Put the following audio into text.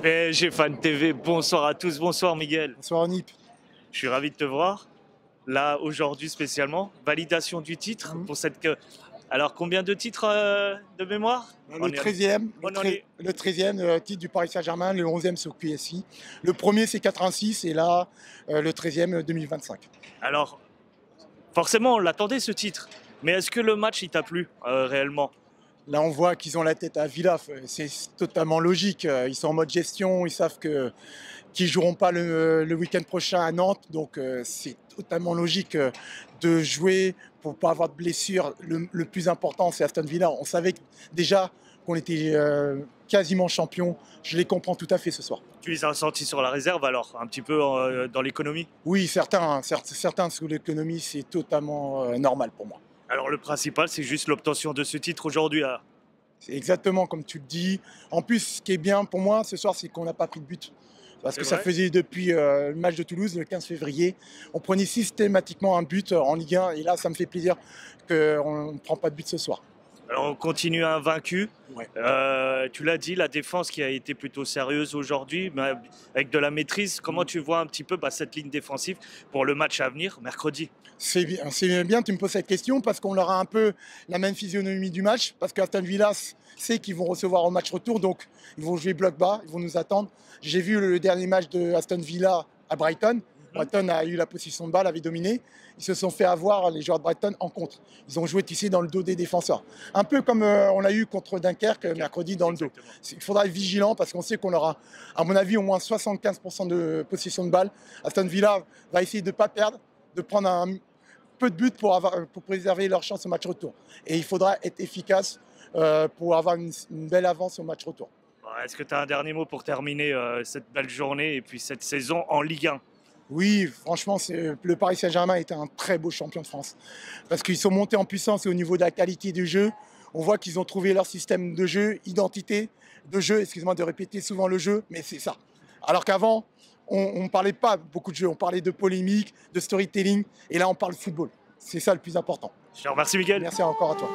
PSG Fan TV, bonsoir à tous, bonsoir Miguel. Bonsoir Nip. Je suis ravi de te voir, là aujourd'hui spécialement. Validation du titre pour cette... Alors combien de titres de mémoire? Le 13e, le 13e titre du Paris Saint-Germain, le 11e c'est au QSI. Le premier c'est 86 et là le 13e 2025. Alors forcément on l'attendait ce titre, mais est-ce que le match il t'a plu réellement? Là on voit qu'ils ont la tête à Villaf, c'est totalement logique. Ils sont en mode gestion, ils savent qu'ils ne joueront pas le week-end prochain à Nantes, donc c'est totalement logique de jouer pour ne pas avoir de blessures. Le plus important c'est Aston Villa. On savait déjà qu'on était quasiment champion. Je les comprends tout à fait ce soir. Tu les as sentis sur la réserve alors, un petit peu dans l'économie? Oui, certains sous l'économie, c'est totalement normal pour moi. Alors le principal, c'est juste l'obtention de ce titre aujourd'hui. C'est exactement comme tu le dis. En plus, ce qui est bien pour moi ce soir, c'est qu'on n'a pas pris de but. Parce que ça faisait depuis le match de Toulouse, le 15 février, on prenait systématiquement un but en Ligue 1. Et là, ça me fait plaisir qu'on ne prend pas de but ce soir. Alors on continue invaincu. Ouais. Tu l'as dit, la défense qui a été plutôt sérieuse aujourd'hui, avec de la maîtrise. Comment tu vois un petit peu cette ligne défensive pour le match à venir, mercredi? C'est bien, tu me poses cette question parce qu'on aura un peu la même physionomie du match. Parce qu'Aston Villa sait qu'ils vont recevoir au match retour, donc ils vont jouer bloc bas, ils vont nous attendre. J'ai vu le dernier match de Aston Villa à Brighton. Brighton a eu la possession de balle, avait dominé. Ils se sont fait avoir, les joueurs de Brighton, en contre. Ils ont joué tissé dans le dos des défenseurs. Un peu comme on l'a eu contre Dunkerque mercredi dans le dos. Il faudra être vigilant parce qu'on sait qu'on aura, à mon avis, au moins 75% de possession de balle. Aston Villa va essayer de ne pas perdre, de prendre un peu de buts pour préserver leur chance au match retour. Et il faudra être efficace pour avoir une belle avance au match retour. Est-ce que tu as un dernier mot pour terminer cette belle journée et puis cette saison en Ligue 1? Oui, franchement, le Paris Saint-Germain est un très beau champion de France. Parce qu'ils sont montés en puissance au niveau de la qualité du jeu. On voit qu'ils ont trouvé leur système de jeu, identité de jeu, excuse-moi de répéter souvent le jeu, mais c'est ça. Alors qu'avant, on ne parlait pas beaucoup de jeu, on parlait de polémique, de storytelling, et là on parle football. C'est ça le plus important. Je te remercie Miguel. Merci encore à toi.